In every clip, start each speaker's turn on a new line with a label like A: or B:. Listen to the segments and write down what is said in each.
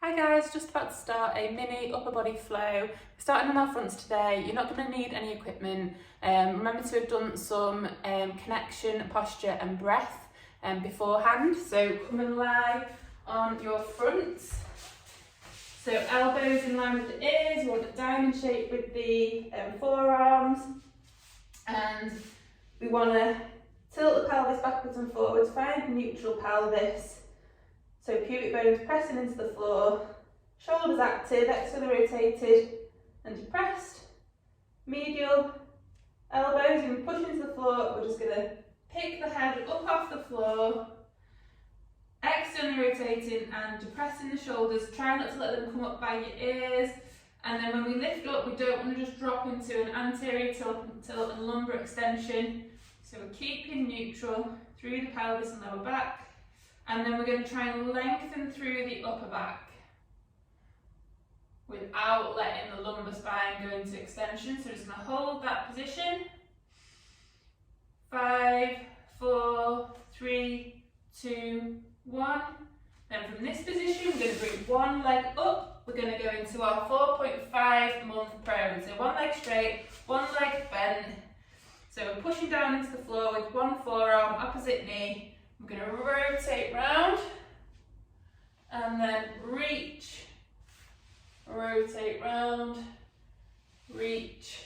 A: Hi guys, just about to start a mini upper body flow. We're starting on our fronts today. You're not going to need any equipment. Remember to have done some connection, posture and breath beforehand. So come and lie on your fronts. So elbows in line with the ears, you want a diamond shape with the forearms. And we want to tilt the pelvis backwards and forwards, find neutral pelvis. So pubic bones pressing into the floor, shoulders active, externally rotated and depressed. Medial elbows and push into the floor. We're just going to pick the head up off the floor, externally rotating and depressing the shoulders. Try not to let them come up by your ears. And then when we lift up, we don't want to just drop into an anterior tilt and lumbar extension. So we're keeping neutral through the pelvis and lower back. And then we're going to try and lengthen through the upper back without letting the lumbar spine go into extension. So we're just going to hold that position. 5, 4, 3, 2, 1. Then from this position, we're going to bring one leg up. We're going to go into our 4.5 month prone. So one leg straight, one leg bent. So we're pushing down into the floor with one forearm, opposite knee. We're going to rotate round and then reach, rotate round, reach,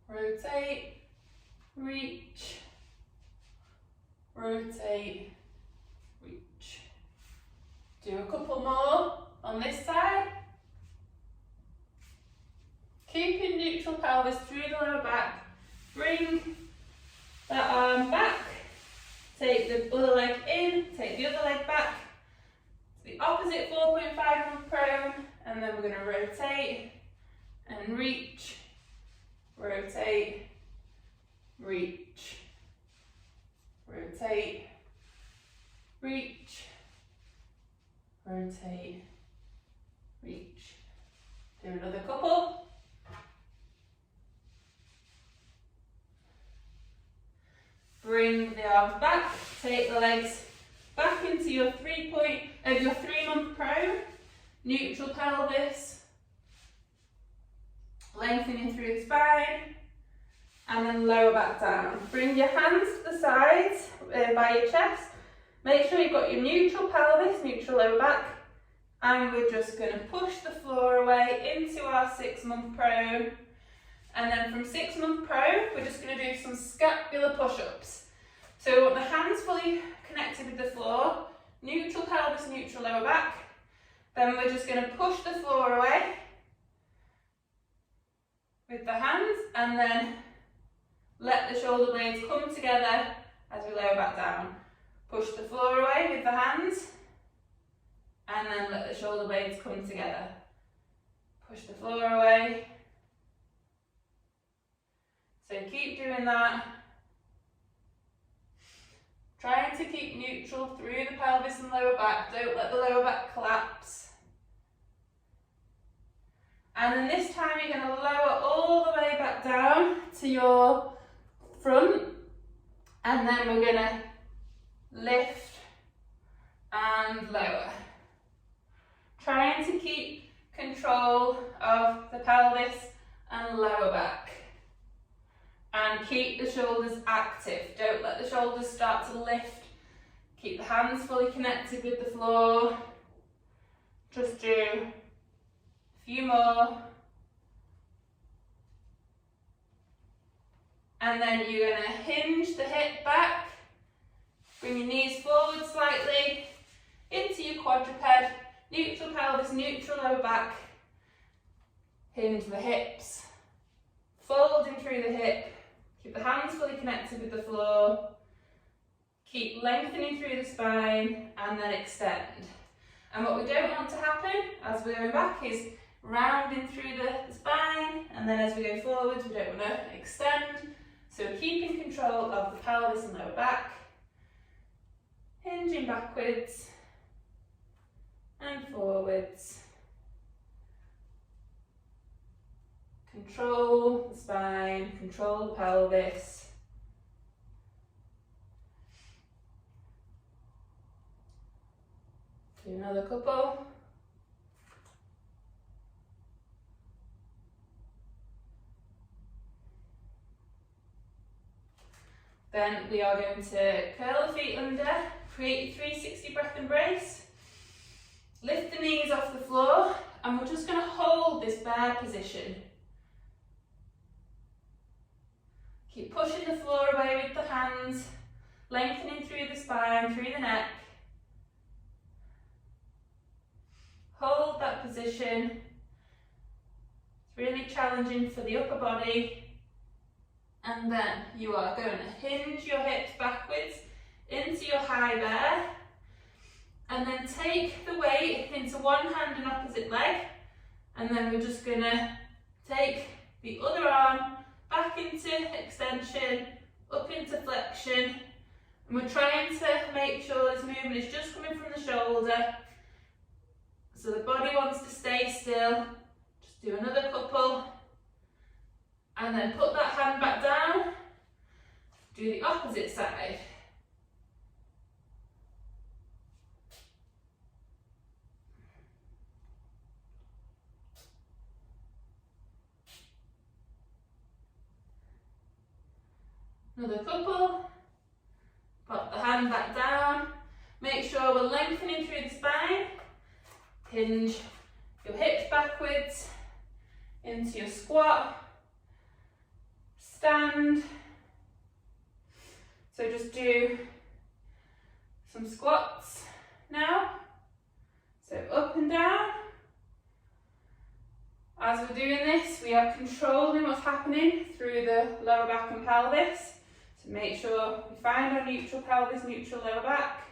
A: rotate, reach, rotate, reach. Do a couple more on this side. Keeping neutral pelvis through the lower back. Bring that arm back. Take the other leg in, take the other leg back to the opposite 4.5 month prone, and then we're going to rotate and reach, rotate, reach, rotate, reach, rotate, reach. Do another couple. Bring the arms back, take the legs back into your 3 month prone, neutral pelvis, lengthening through the spine, and then lower back down. Bring your hands to the sides by your chest. Make sure you've got your neutral pelvis, neutral lower back, and we're just going to push the floor away into our 6 month prone. And then from 6 month prone, we're just going to do some scapular push-ups. So we want the hands fully connected with the floor, neutral pelvis, neutral lower back. Then we're just going to push the floor away with the hands and then let the shoulder blades come together as we lower back down. Push the floor away with the hands and then let the shoulder blades come together. Push the floor away. So keep doing that. Trying to keep neutral through the pelvis and lower back. Don't let the lower back collapse. And then this time you're going to lower all the way back down to your front. And then we're going to lift and lower. Trying to keep control of the pelvis and lower back. And keep the shoulders active. Don't let the shoulders start to lift. Keep the hands fully connected with the floor. Just do a few more. And then you're going to hinge the hip back. Bring your knees forward slightly into your quadruped. Neutral pelvis, neutral lower back. Hinge the hips. Folding through the hip. Keep the hands fully connected with the floor. Keep lengthening through the spine and then extend. And what we don't want to happen as we're going back is rounding through the spine, and then as we go forwards we don't want to extend. So keeping control of the pelvis and lower back. Hinging backwards and forwards. Control the spine, control the pelvis. Do another couple. Then we are going to curl the feet under, create a 360 breath embrace, lift the knees off the floor, and we're just going to hold this bear position. Keep pushing the floor away with the hands, lengthening through the spine, through the neck. Hold that position. It's really challenging for the upper body. And then you are going to hinge your hips backwards into your high bear. And then take the weight into one hand and opposite leg. And then we're just going to take the other arm back into extension, up into flexion. And we're trying to make sure this movement is just coming from the shoulder. So the body wants to stay still. Just do another couple. And then put that hand back down. Do the opposite side. Another couple. Put the hand back down. Make sure we're lengthening through the spine. Hinge your hips backwards into your squat. Stand. So just do some squats now. So up and down. As we're doing this, we are controlling what's happening through the lower back and pelvis. So make sure we find our neutral pelvis, neutral lower back.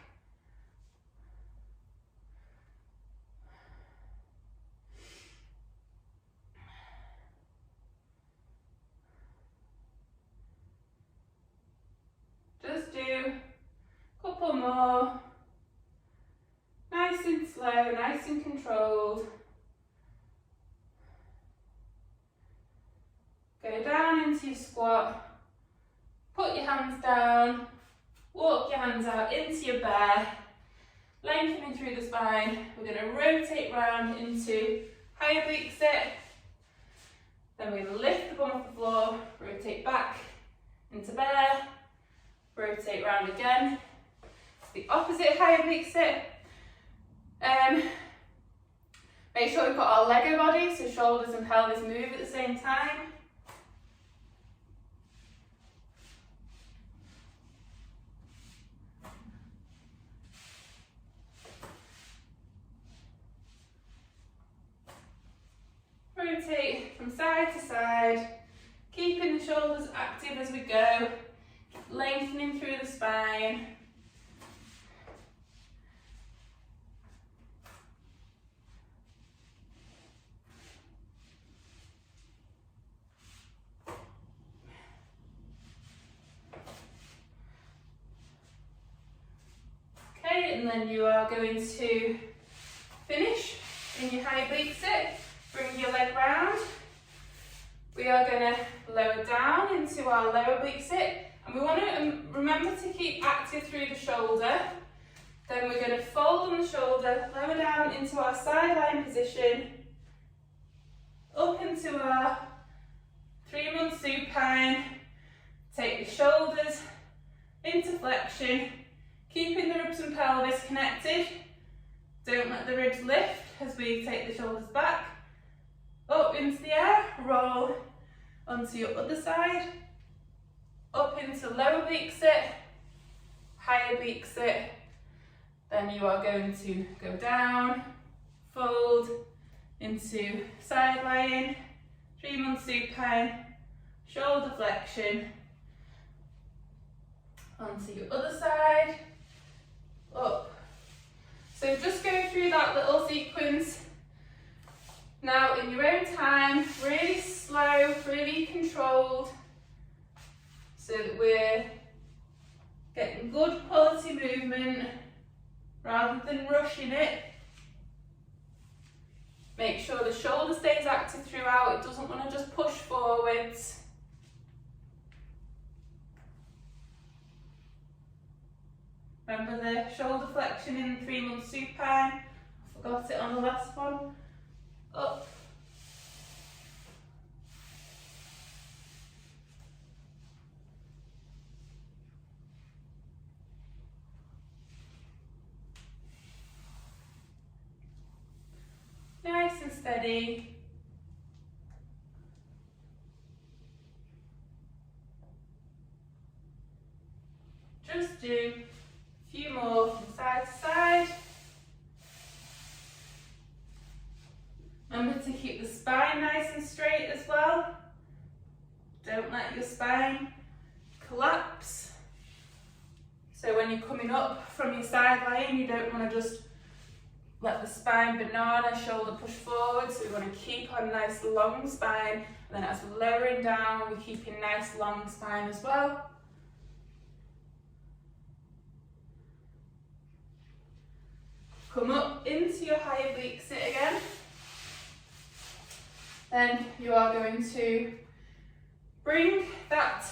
A: Just do a couple more. Nice and slow, nice and controlled. Go down into your squat. Put your hands down. Walk your hands out into your bear. Lengthening through the spine. We're going to rotate round into high oblique sit. Then we lift the bum off the floor. Rotate back into bear. Rotate round again. The opposite high oblique sit. Make sure we've got our Lego body, so shoulders and pelvis move at the same time. Rotate from side to side, keeping the shoulders active as we go. Lengthening through the spine. Okay, and then you are going to finish in your high oblique sit. Bring your leg round. We are going to lower down into our lower oblique sit. And we want to remember to keep active through the shoulder. Then we're going to fold on the shoulder, lower down into our side lying position, up into our 3-month supine. Take the shoulders into flexion, keeping the ribs and pelvis connected. Don't let the ribs lift as we take the shoulders back. Up into the air, roll onto your other side. Up into lower oblique sit, high oblique sit. Then you are going to go down, fold into side lying, 3-month supine, shoulder flexion. Onto your other side, up. So just go through that little sequence. Now in your own time, really slow, really controlled, so that we're getting good quality movement rather than rushing it. Make sure the shoulder stays active throughout, it doesn't want to just push forwards. Remember the shoulder flexion in 3-month supine? I forgot it on the last one. Up. Nice and steady. Just do a few more from side to side. Remember to keep the spine nice and straight as well. Don't let your spine collapse. So when you're coming up from your side lying, you don't want to just let the spine banana, shoulder push forward. So we want to keep our nice long spine. And then as we're lowering down, we're keeping nice long spine as well. Come up into your high oblique sit again. Then you are going to bring that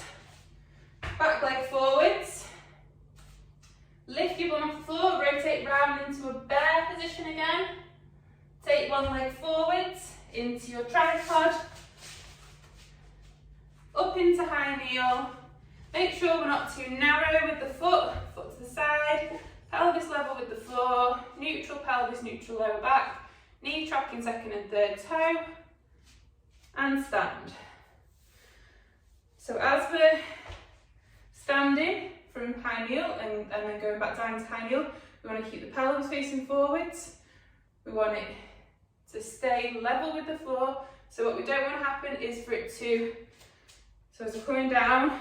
A: back leg forwards. Lift your bum off the floor, rotate round into a bear position again. Take one leg forwards into your tripod. Up into high kneel. Make sure we're not too narrow with the foot to the side. Pelvis level with the floor, neutral pelvis, neutral lower back. Knee tracking second and third toe. And stand. So as we're standing from high kneel and then going back down to high kneel, we want to keep the pelvis facing forwards. We want it to stay level with the floor. So what we don't want to happen is for it to, so as we're coming down,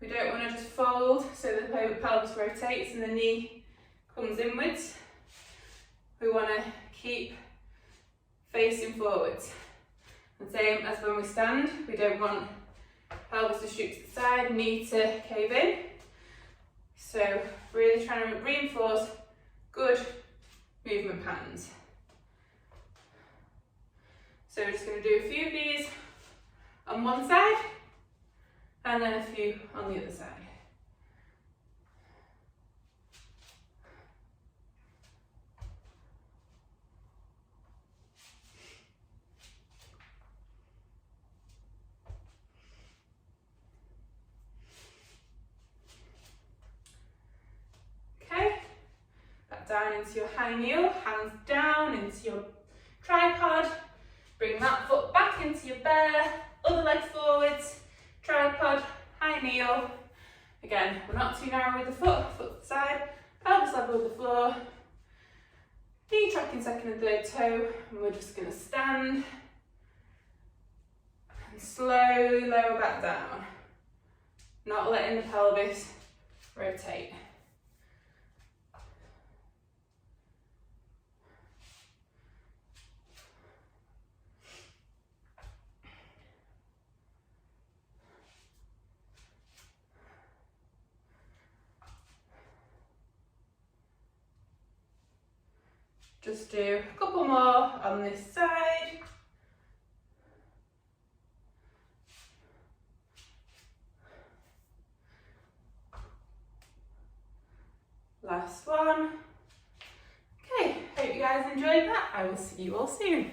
A: we don't want to just fold so the pelvis rotates and the knee comes inwards. We want to keep facing forwards. And same as when we stand, we don't want pelvis to shoot to the side, knee to cave in. So really trying to reinforce good movement patterns. So we're just going to do a few of these on one side and then a few on the other side. Down into your high kneel, hands down into your tripod. Bring that foot back into your bear, other leg forwards, tripod, high kneel. Again, we're not too narrow with the foot to the side, pelvis level with the floor. Knee tracking second and third toe, and we're just going to stand and slowly lower back down, not letting the pelvis rotate. Just do a couple more on this side. Last one. Okay, hope you guys enjoyed that. I will see you all soon.